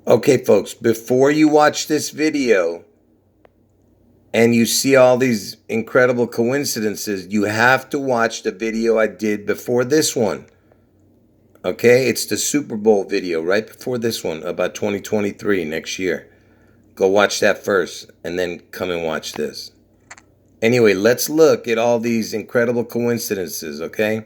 Okay, folks, before you watch this video and you see all these incredible coincidences, you have to watch the video I did before this one. Okay, it's the Super Bowl video right before this one about 2023 next year. Go watch that first and then come and watch this. Anyway, let's look at all these incredible coincidences, okay?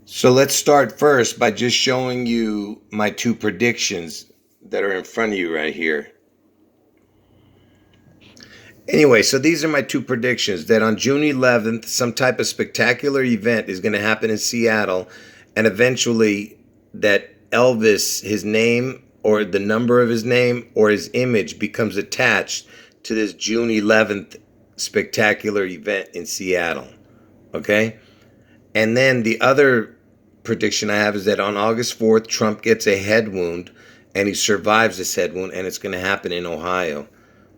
So let's start first by just showing you my two predictions that are in front of you right here. Anyway, so these are my two predictions that on June 11th, some type of spectacular event is going to happen in Seattle, and eventually that Elvis, his name or the number of his name or his image becomes attached to this June 11th spectacular event in Seattle. Okay? And then the other prediction I have is that on August 4th, Trump gets a head wound and he survives this head wound, and it's going to happen in Ohio.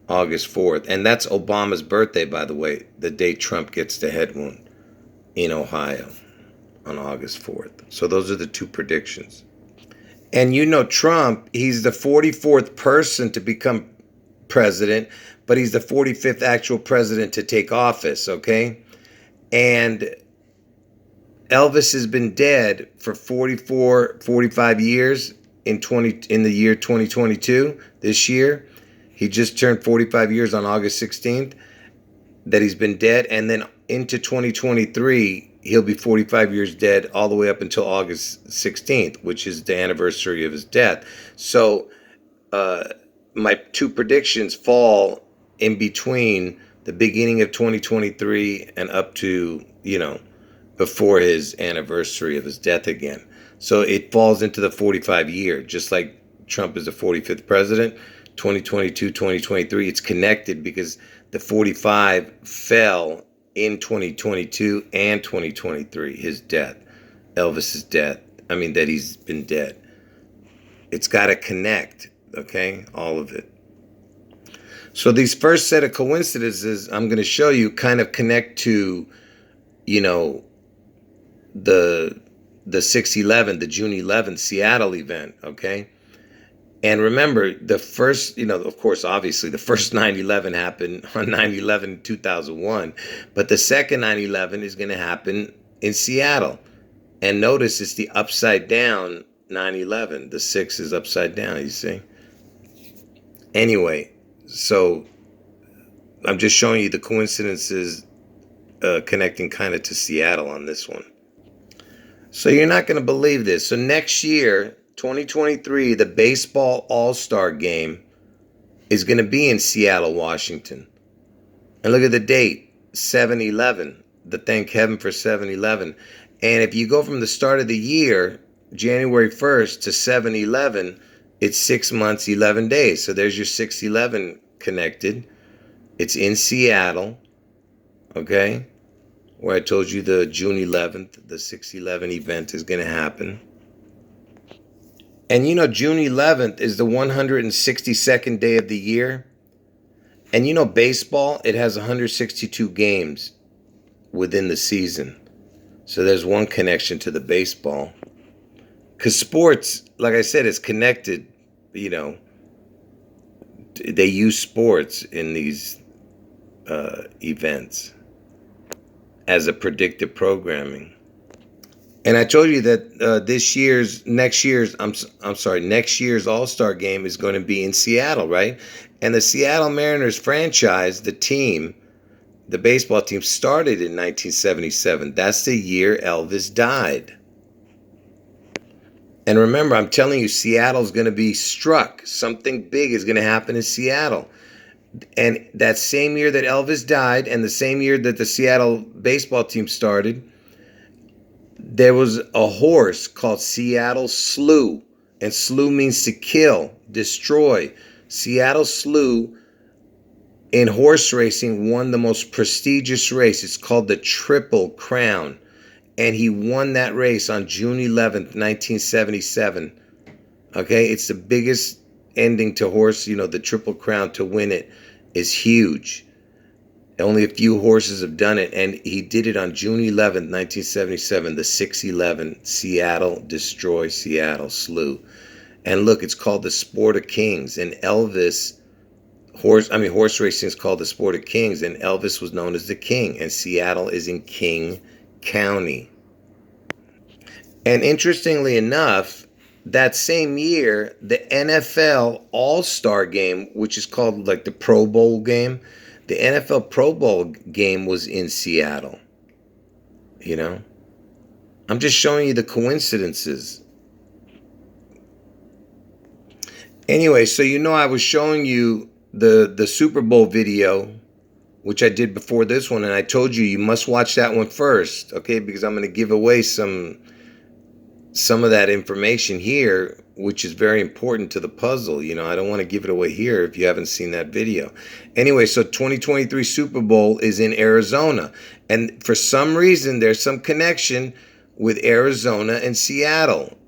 August 4th. And that's Obama's birthday, by the way, the day Trump gets the head wound in Ohio on August 4th. So those are the two predictions. And you know Trump, he's the 44th person to become president, but he's the 45th actual president to take office, okay? And Elvis has been dead for 45 years in the year 2022, this year. He just turned 45 years on August 16th that he's been dead. And then into 2023, he'll be 45 years dead all the way up until August 16th, which is the anniversary of his death. So my two predictions fall in between the beginning of 2023 and up to, before his anniversary of his death again. So it falls into the 45 year, just like Trump is the 45th president. 2022, 2023, it's connected because the 45 fell in 2022 and 2023, his death, Elvis's death. That he's been dead. It's got to connect, okay? All of it. So these first set of coincidences I'm going to show you kind of connect to, the 6/11, the June 11th Seattle event, okay? And remember, the first, of course, obviously, the first 9/11 happened on 9/11 2001. But the second 9/11 is going to happen in Seattle. And notice it's the upside down 9/11. The 6 is upside down, you see? Anyway, so I'm just showing you the coincidences connecting kind of to Seattle on this one. So you're not going to believe this. So next year, 2023, the baseball all-star game is going to be in Seattle, Washington. And look at the date, 7/11. Thank heaven for 7/11. And if you go from the start of the year, January 1st to 7/11, it's 6 months, 11 days. So there's your 6/11 connected. It's in Seattle, okay? Where I told you the June 11th, the 6/11 event is going to happen. And June 11th is the 162nd day of the year. And baseball, it has 162 games within the season. So there's one connection to the baseball. Because sports, like I said, is connected, they use sports in these events as a predictive programming. And I told you that next year's All-Star game is going to be in Seattle, right? And the Seattle Mariners franchise, the team, the baseball team, started in 1977. That's the year Elvis died. And remember, I'm telling you, Seattle's going to be struck. Something big is going to happen in Seattle. And that same year that Elvis died and the same year that the Seattle baseball team started, there was a horse called Seattle Slew, and slew means to kill, destroy. Seattle Slew in horse racing won the most prestigious race. It's called the Triple Crown, and he won that race on June 11th, 1977. Okay, it's the biggest ending to horse, the Triple Crown. To win it is huge. Only a few horses have done it, and he did it on June 11th, 1977, the 6/11, Seattle, destroy Seattle, slew. And look, it's called the Sport of Kings. And horse racing is called the Sport of Kings. And Elvis was known as the King. And Seattle is in King County. And interestingly enough, that same year, the NFL All-Star game, which is called like the Pro Bowl game, the NFL Pro Bowl game was in Seattle. You know? I'm just showing you the coincidences. Anyway, so I was showing you the Super Bowl video, which I did before this one, and I told you must watch that one first, okay? Because I'm going to give away some of that information here, which is very important to the puzzle. I don't want to give it away here if you haven't seen that video. Anyway, so 2023 Super Bowl is in Arizona. And for some reason, there's some connection with Arizona and Seattle.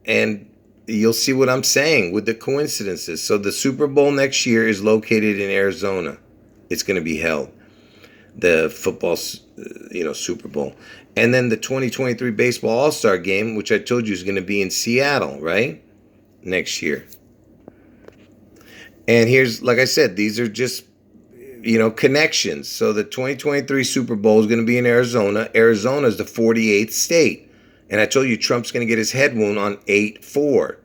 And you'll see what I'm saying with the coincidences. So the Super Bowl next year is located in Arizona. It's going to be held. The football, Super Bowl. And then the 2023 Baseball All-Star Game, which I told you is going to be in Seattle, right? Next year. And here's, like I said, these are just, connections. So the 2023 Super Bowl is going to be in Arizona. Arizona is the 48th state. And I told you Trump's going to get his head wound on 8/4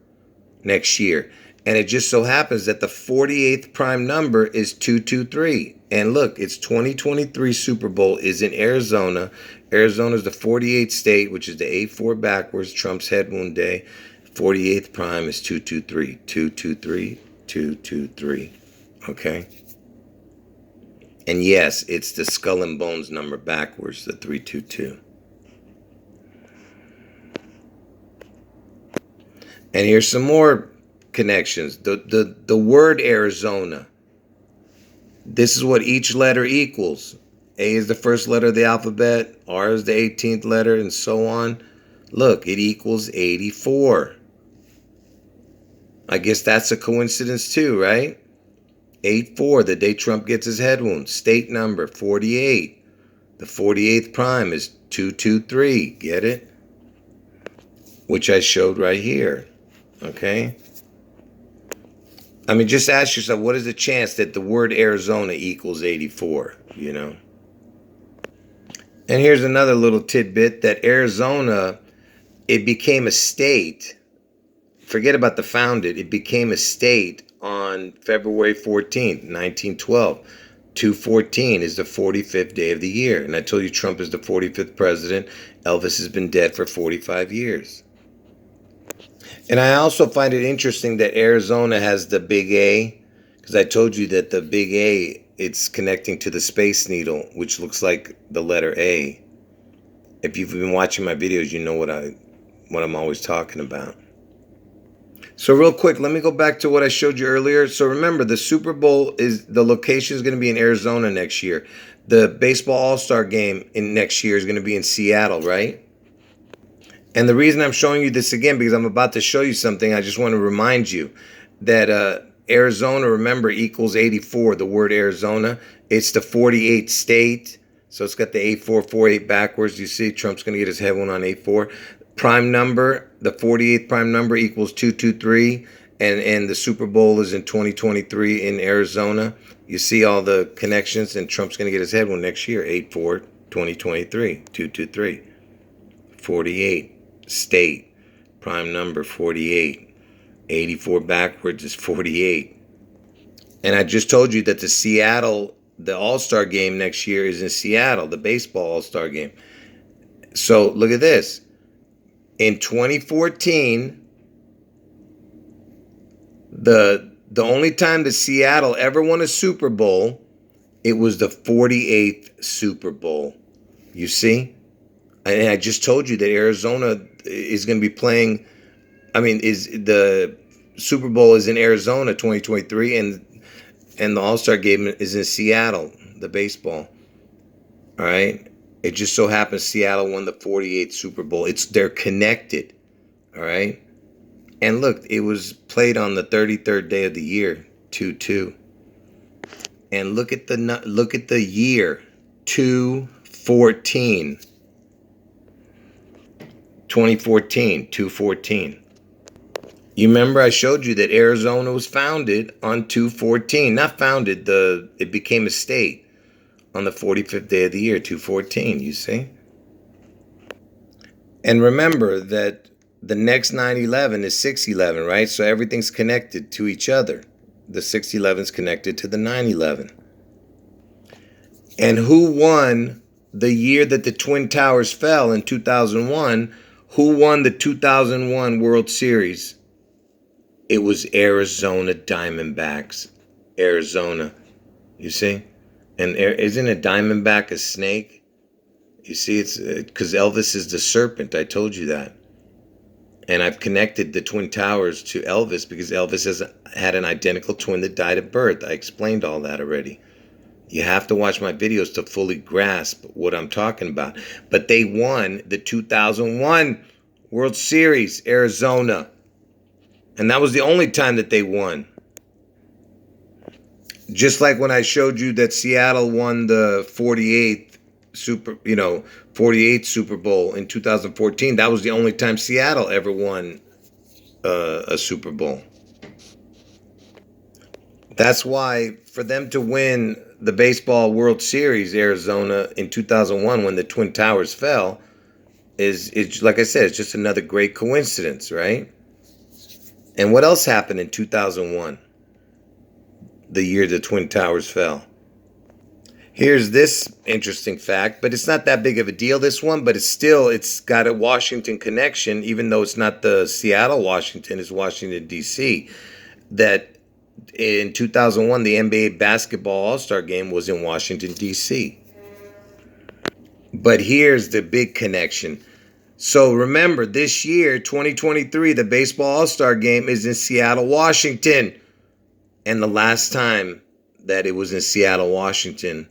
next year. And it just so happens that the 48th prime number is 223. And look, it's 2023 Super Bowl is in Arizona. Arizona is the 48th state, which is the 8/4 backwards, Trump's head wound day. 48th prime is 223. 223, 223. Okay? And yes, it's the skull and bones number backwards, the 322. And here's some more connections. The word Arizona. This is what each letter equals. A is the first letter of the alphabet. R is the 18th letter, and so on. Look, it equals 84. I guess that's a coincidence too, right? 8/4, the day Trump gets his head wound. State number, 48. The 48th prime is 223. Get it? Which I showed right here. Okay? I mean, just ask yourself, what is the chance that the word Arizona equals 84, And here's another little tidbit, that Arizona, it became a state. Forget about the founded. It became a state on February 14th, 1912. 214 is the 45th day of the year. And I told you Trump is the 45th president. Elvis has been dead for 45 years. And I also find it interesting that Arizona has the big A, because I told you that the big A, it's connecting to the Space Needle, which looks like the letter A. If you've been watching my videos, you know what I'm always talking about. So real quick, let me go back to what I showed you earlier. So remember, the Super Bowl the location is going to be in Arizona next year. The Baseball All-Star Game in next year is going to be in Seattle, right? And the reason I'm showing you this again, because I'm about to show you something, I just want to remind you that Arizona, remember, equals 84, the word Arizona. It's the 48th state, so it's got the 8448 backwards. You see, Trump's going to get his head one on 84. Prime number, the 48th prime number equals 223, and the Super Bowl is in 2023 in Arizona. You see all the connections, and Trump's going to get his head one next year, 8/4, 2023, 223. 48. State, prime number 48. 84 backwards is 48. And I just told you that the All-Star game next year is in Seattle, the baseball All-Star game. So look at this. In 2014, the only time that Seattle ever won a Super Bowl, it was the 48th Super Bowl. You see? And I just told you that Arizona is going to be playing, is the Super Bowl is in Arizona 2023, and the All-Star game is in Seattle, the baseball. All right? It just so happens Seattle won the 48th Super Bowl. They're connected. All right? And look, it was played on the 33rd day of the year, 2/2. And look at the year, 2/14. 2014, 2/14. You remember I showed you that Arizona was founded on 214. Not founded, it became a state on the 45th day of the year, 214, you see? And remember that the next 9/11 is 6/11, right? So everything's connected to each other. The 6/11 is connected to the 9/11. And who won the year that the Twin Towers fell in 2001? Who won the 2001 World Series? It was Arizona Diamondbacks. Arizona. You see? And isn't a diamondback a snake? You see, it's because Elvis is the serpent. I told you that. And I've connected the Twin Towers to Elvis because Elvis had an identical twin that died at birth. I explained all that already. You have to watch my videos to fully grasp what I'm talking about. But they won the 2001 World Series, Arizona. And that was the only time that they won. Just like when I showed you that Seattle won the 48th Super Bowl in 2014. That was the only time Seattle ever won a Super Bowl. That's why for them to win the baseball World Series, Arizona, in 2001 when the Twin Towers fell, is like I said, it's just another great coincidence, right? And what else happened in 2001? The year the Twin Towers fell. Here's this interesting fact, but it's not that big of a deal, this one, but it's got a Washington connection, even though it's not the Seattle, Washington, it's Washington, D.C., that in 2001, the NBA Basketball All-Star Game was in Washington, D.C. But here's the big connection. So remember, this year, 2023, the Baseball All-Star Game is in Seattle, Washington. And the last time that it was in Seattle, Washington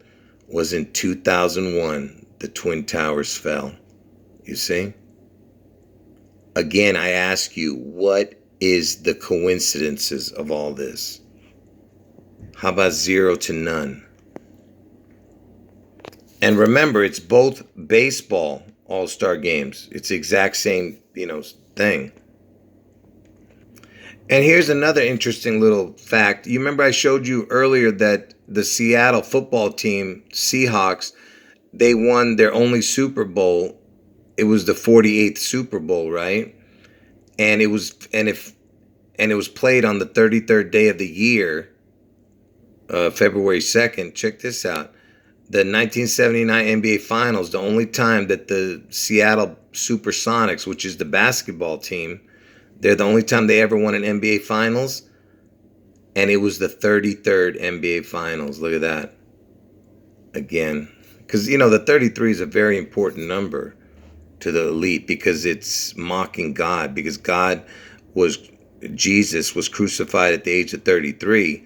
was in 2001. The Twin Towers fell. You see? Again, I ask you, what is the coincidences of all this? How about 0 to none? And remember, it's both baseball all-star games. It's the exact same, thing. And here's another interesting little fact. You remember I showed you earlier that the Seattle football team, Seahawks, they won their only Super Bowl. It was the 48th Super Bowl, right? And it was played on the 33rd day of the year, February 2nd. Check this out. The 1979 NBA Finals, the only time that the Seattle Supersonics, which is the basketball team, they're the only time they ever won an NBA Finals, and it was the 33rd NBA Finals. Look at that. Again, because, the 33 is a very important number to the elite because it's mocking God, because Jesus was crucified at the age of 33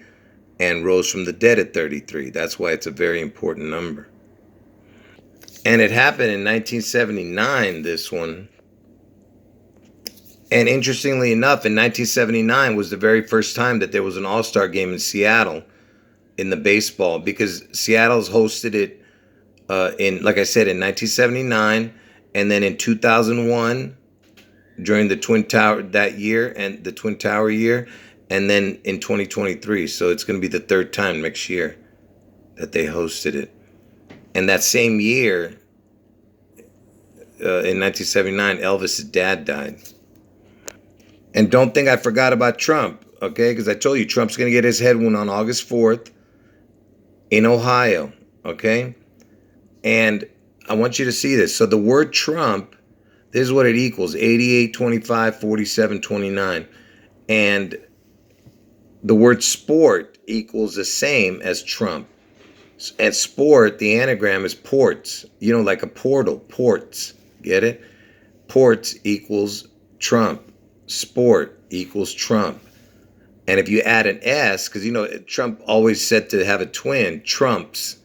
and rose from the dead at 33. That's why it's a very important number. And it happened in 1979, this one. And interestingly enough, in 1979 was the very first time that there was an all-star game in Seattle in the baseball, because Seattle's hosted it like I said, in 1979, and then in 2001 during the Twin Tower that year, and the Twin Tower year, and then in 2023. So it's going to be the third time next year that they hosted it. And that same year, in 1979, Elvis' dad died. And don't think I forgot about Trump, okay? Because I told you Trump's going to get his head wound on August 4th in Ohio, okay? And I want you to see this. So the word Trump, this is what it equals: 88, 25, 47, 29. And the word sport equals the same as Trump. And sport, the anagram is ports. Like a portal, ports. Get it? Ports equals Trump. Sport equals Trump. And if you add an S, because Trump always said to have a twin, Trumps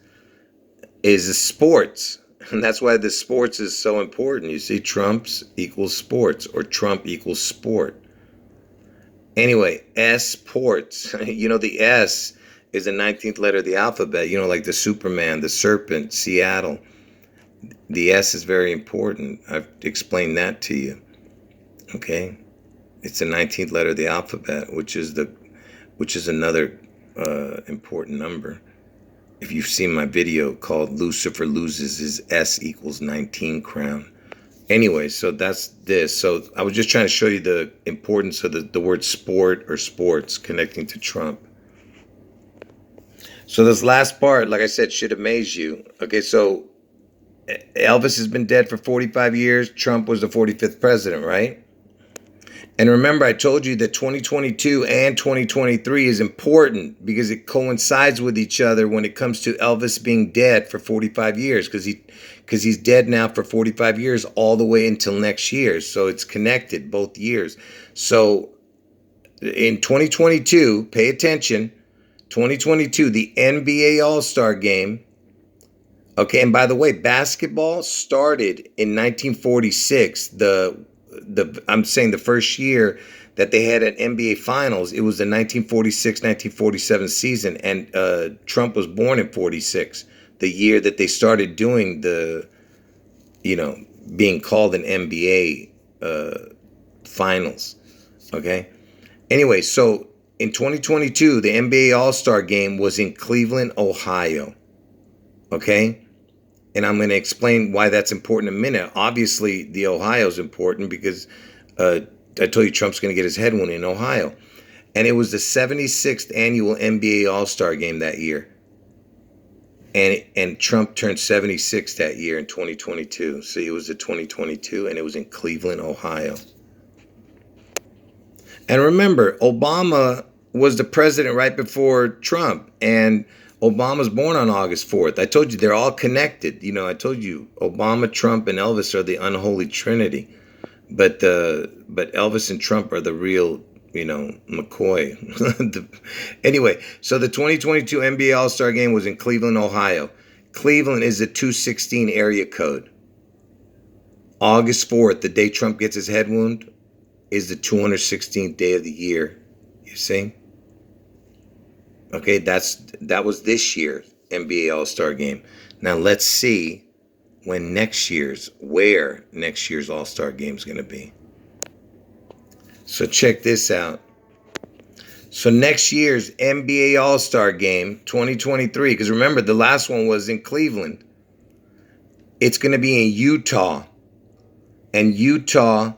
is the sports. And that's why the sports is so important. You see, Trumps equals sports, or Trump equals sport. Anyway, S ports. The S is the 19th letter of the alphabet. Like the Superman, the serpent, Seattle. The S is very important. I've explained that to you. Okay? It's the 19th letter of the alphabet, which is another important number. If you've seen my video called Lucifer Loses His S equals 19 crown. Anyway, so that's this. So I was just trying to show you the importance of the word sport or sports connecting to Trump. So this last part, like I said, should amaze you. Okay, so Elvis has been dead for 45 years. Trump was the 45th president, right? And remember, I told you that 2022 and 2023 is important because it coincides with each other when it comes to Elvis being dead for 45 years, because he's dead now for 45 years all the way until next year. So it's connected both years. So in 2022, pay attention, 2022, the NBA All-Star Game. Okay, and by the way, basketball started in 1946. I'm saying the first year that they had an NBA Finals, it was the 1946-1947 season, and Trump was born in 46, the year that they started doing being called an NBA Finals. Okay. Anyway, so in 2022, the NBA All-Star Game was in Cleveland, Ohio. Okay. And I'm going to explain why that's important in a minute. Obviously, the Ohio is important because I told you Trump's going to get his head wound in Ohio. And it was the 76th annual NBA All-Star Game that year. And Trump turned 76 that year in 2022. So it was the 2022, and it was in Cleveland, Ohio. And remember, Obama was the president right before Trump. And Obama's born on August 4th. I told you they're all connected. I told you Obama, Trump, and Elvis are the unholy trinity. But Elvis and Trump are the real, McCoy. Anyway, so the 2022 NBA All-Star Game was in Cleveland, Ohio. Cleveland is a 216 area code. August 4th, the day Trump gets his head wound, is the 216th day of the year. You see? Okay, that was this year's NBA All-Star Game. Now let's see where next year's All-Star Game is going to be. So check this out. So next year's NBA All-Star Game 2023, because remember the last one was in Cleveland. It's going to be in Utah. And Utah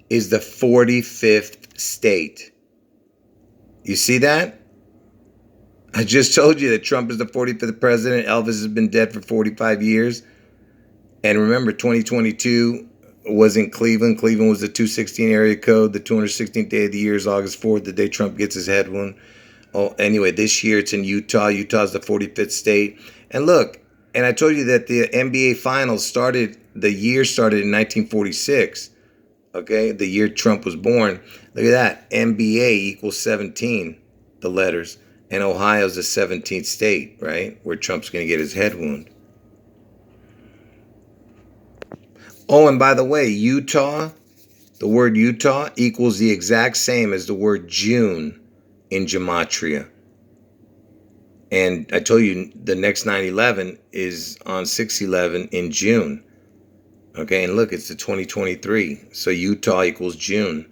is the 45th state. You see that? I just told you that Trump is the 45th president. Elvis has been dead for 45 years. And remember, 2022 was in Cleveland. Cleveland was the 216 area code. The 216th day of the year is August 4th, the day Trump gets his head wound. Oh, anyway, this year it's in Utah. Utah's the 45th state. And look, and I told you that the NBA Finals the year started in 1946. Okay, the year Trump was born. Look at that. NBA equals 17, the letters. And Ohio's the 17th state, right? Where Trump's going to get his head wound. Oh, and by the way, Utah, the word Utah equals the exact same as the word June in gematria. And I told you the next 9/11 is on 6/11 in June. Okay, and look, it's the 2023. So Utah equals June.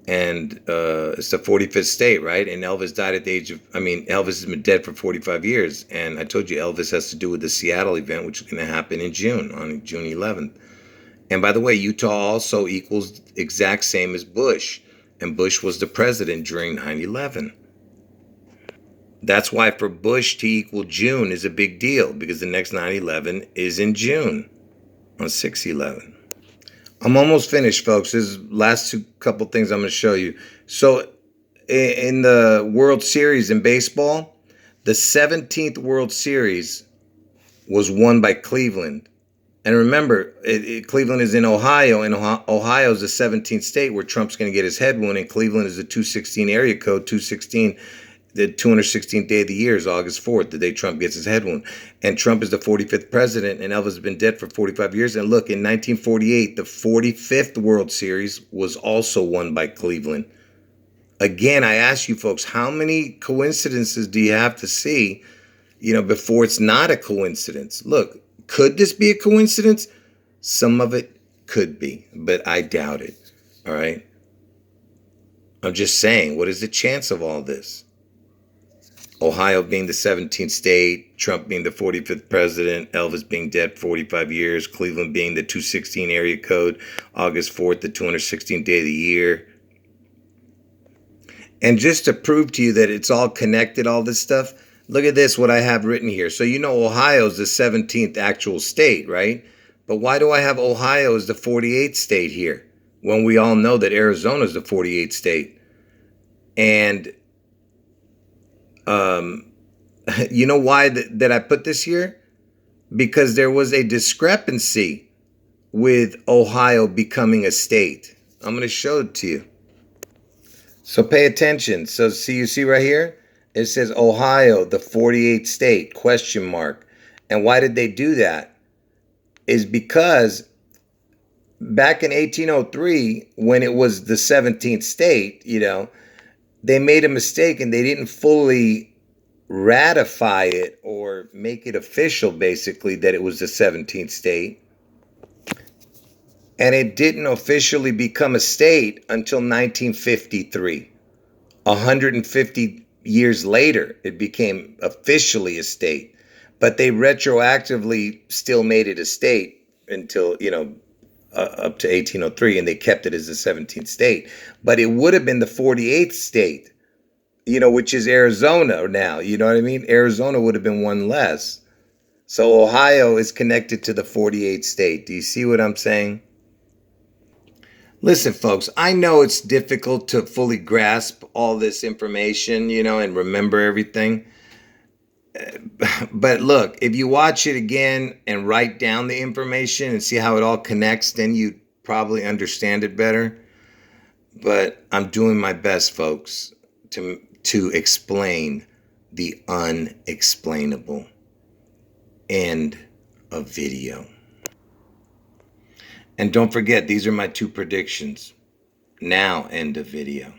And it's the 45th state, right? And Elvis died at the age of, Elvis has been dead for 45 years. And I told you Elvis has to do with the Seattle event, which is going to happen in June, on June 11th. And by the way, Utah also equals exact same as Bush. And Bush was the president during 9/11. That's why for Bush to equal June is a big deal, because the next 9/11 is in June on 6/11. I'm almost finished, folks. This is last couple things I'm going to show you. So in the World Series in baseball, the 17th World Series was won by Cleveland. And remember, Cleveland is in Ohio, and Ohio is the 17th state where Trump's going to get his head wound, and Cleveland is the 216 area code, 216. The 216th day of the year is August 4th, the day Trump gets his head wound. And Trump is the 45th president, and Elvis has been dead for 45 years. And look, in 1948, the 45th World Series was also won by Cleveland. Again, I ask you folks, how many coincidences do you have to see, before it's not a coincidence? Look, could this be a coincidence? Some of it could be, but I doubt it. All right. I'm just saying, what is the chance of all this? Ohio being the 17th state, Trump being the 45th president, Elvis being dead 45 years, Cleveland being the 216 area code, August 4th, the 216th day of the year. And just to prove to you that it's all connected, all this stuff, look at this, what I have written here. So you know Ohio's the 17th actual state, right? But why do I have Ohio as the 48th state here when we all know that Arizona is the 48th state? And you know why that I put this here? Because there was a discrepancy with Ohio becoming a state. I'm going to show it to you. So pay attention. So you see right here? It says Ohio, the 48th state, question mark. And why did they do that? Is because back in 1803, when it was the 17th state, they made a mistake and they didn't fully ratify it or make it official, basically, that it was the 17th state. And it didn't officially become a state until 1953. 150 years later, it became officially a state. But they retroactively still made it a state until, up to 1803, and they kept it as the 17th state. But it would have been the 48th state, which is Arizona now. You know what I mean? Arizona would have been one less. So Ohio is connected to the 48th state. Do you see what I'm saying? Listen, folks, I know it's difficult to fully grasp all this information, and remember everything. But look, if you watch it again and write down the information and see how it all connects, then you probably understand it better. But I'm doing my best, folks, to explain the unexplainable. End of video. And don't forget, these are my 2 predictions. Now, end of video.